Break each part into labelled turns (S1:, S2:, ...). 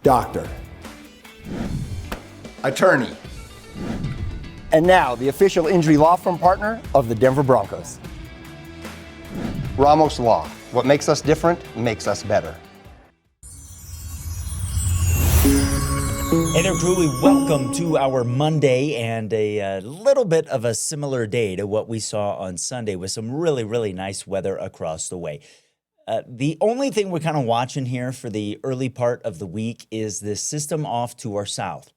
S1: Doctor.
S2: Attorney.
S1: And now, the official injury law firm partner of the Denver Broncos.
S2: Ramos Law. What makes us different makes us better.
S3: Hey there, crew. Welcome to our Monday and a little bit of a similar day to what we saw on Sunday with some really, really nice weather across the way. The only thing we're kind of watching here for the early part of the week is this system off to our south.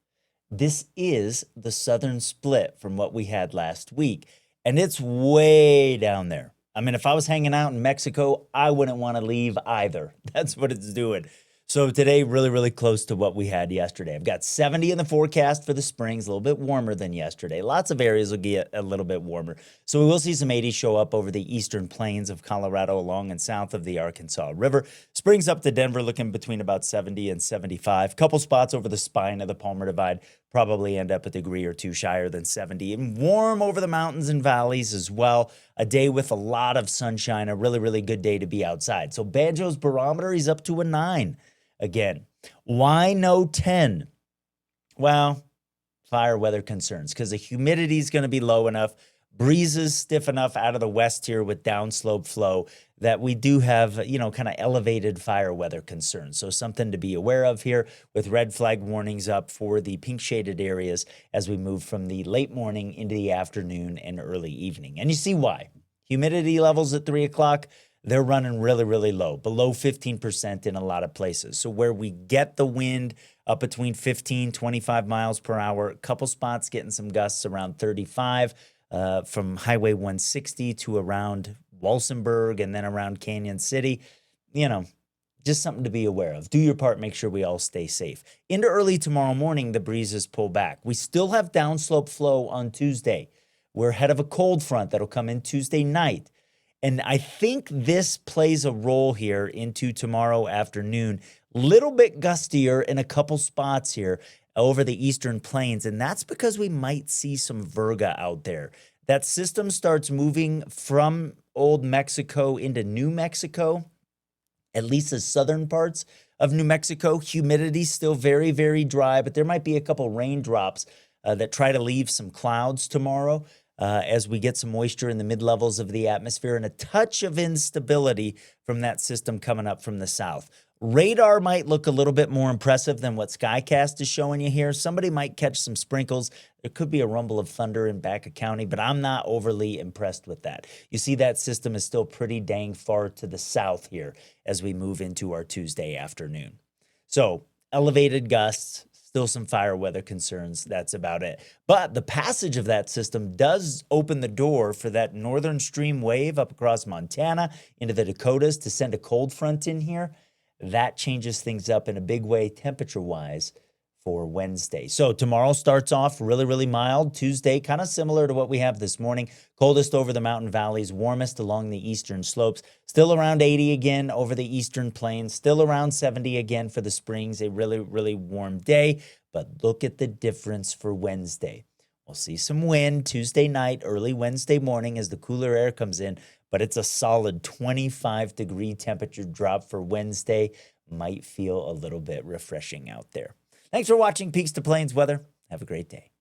S3: This is the southern split from what we had last week, and it's way down there. I mean, if I was hanging out in Mexico, I wouldn't want to leave either. That's what it's doing. So today, really, really close to what we had yesterday. I've got 70 in the forecast for the Springs, a little bit warmer than yesterday. Lots of areas will get a little bit warmer. So we will see some 80s show up over the eastern plains of Colorado along and south of the Arkansas River. Springs up to Denver looking between about 70 and 75. Couple spots over the spine of the Palmer Divide probably end up a degree or two shyer than 70. And warm over the mountains and valleys as well. A day with a lot of sunshine, a really, really good day to be outside. So Banjo's barometer, he's up to a 9. Again, why no 10? Well, fire weather concerns because the humidity is going to be low enough, breezes stiff enough out of the west here with downslope flow that we do have, kind of elevated fire weather concerns. So something to be aware of here with red flag warnings up for the pink shaded areas as we move from the late morning into the afternoon and early evening. And you see why. Humidity levels at 3 o'clock. They're running really, really low, below 15% in a lot of places. So where we get the wind up between 15, 25 miles per hour, a couple spots getting some gusts around 35 from Highway 160 to around Walsenburg and then around Canyon City. Just something to be aware of. Do your part, make sure we all stay safe. Into early tomorrow morning, the breezes pull back. We still have downslope flow on Tuesday. We're ahead of a cold front that'll come in Tuesday night. And I think this plays a role here into tomorrow afternoon. Little bit gustier in a couple spots here over the eastern plains. And that's because we might see some virga out there. That system starts moving from old Mexico into New Mexico, at least the southern parts of New Mexico. Humidity still very, very dry, but there might be a couple raindrops that try to leave some clouds tomorrow. As we get some moisture in the mid-levels of the atmosphere and a touch of instability from that system coming up from the south. Radar might look a little bit more impressive than what Skycast is showing you here. Somebody might catch some sprinkles. There could be a rumble of thunder in Baca County, but I'm not overly impressed with that. You see that system is still pretty dang far to the south here as we move into our Tuesday afternoon. So elevated gusts. Still some fire weather concerns. That's about it. But the passage of that system does open the door for that northern stream wave up across Montana into the Dakotas to send a cold front in here. That changes things up in a big way temperature-wise for Wednesday. So tomorrow starts off really, really mild. Tuesday, kind of similar to what we have this morning. Coldest over the mountain valleys, warmest along the eastern slopes. Still around 80 again over the eastern plains. Still around 70 again for the Springs. A really, really warm day. But look at the difference for Wednesday. We'll see some wind Tuesday night, early Wednesday morning as the cooler air comes in. But it's a solid 25-degree temperature drop for Wednesday. Might feel a little bit refreshing out there. Thanks for watching Peaks to Plains Weather. Have a great day.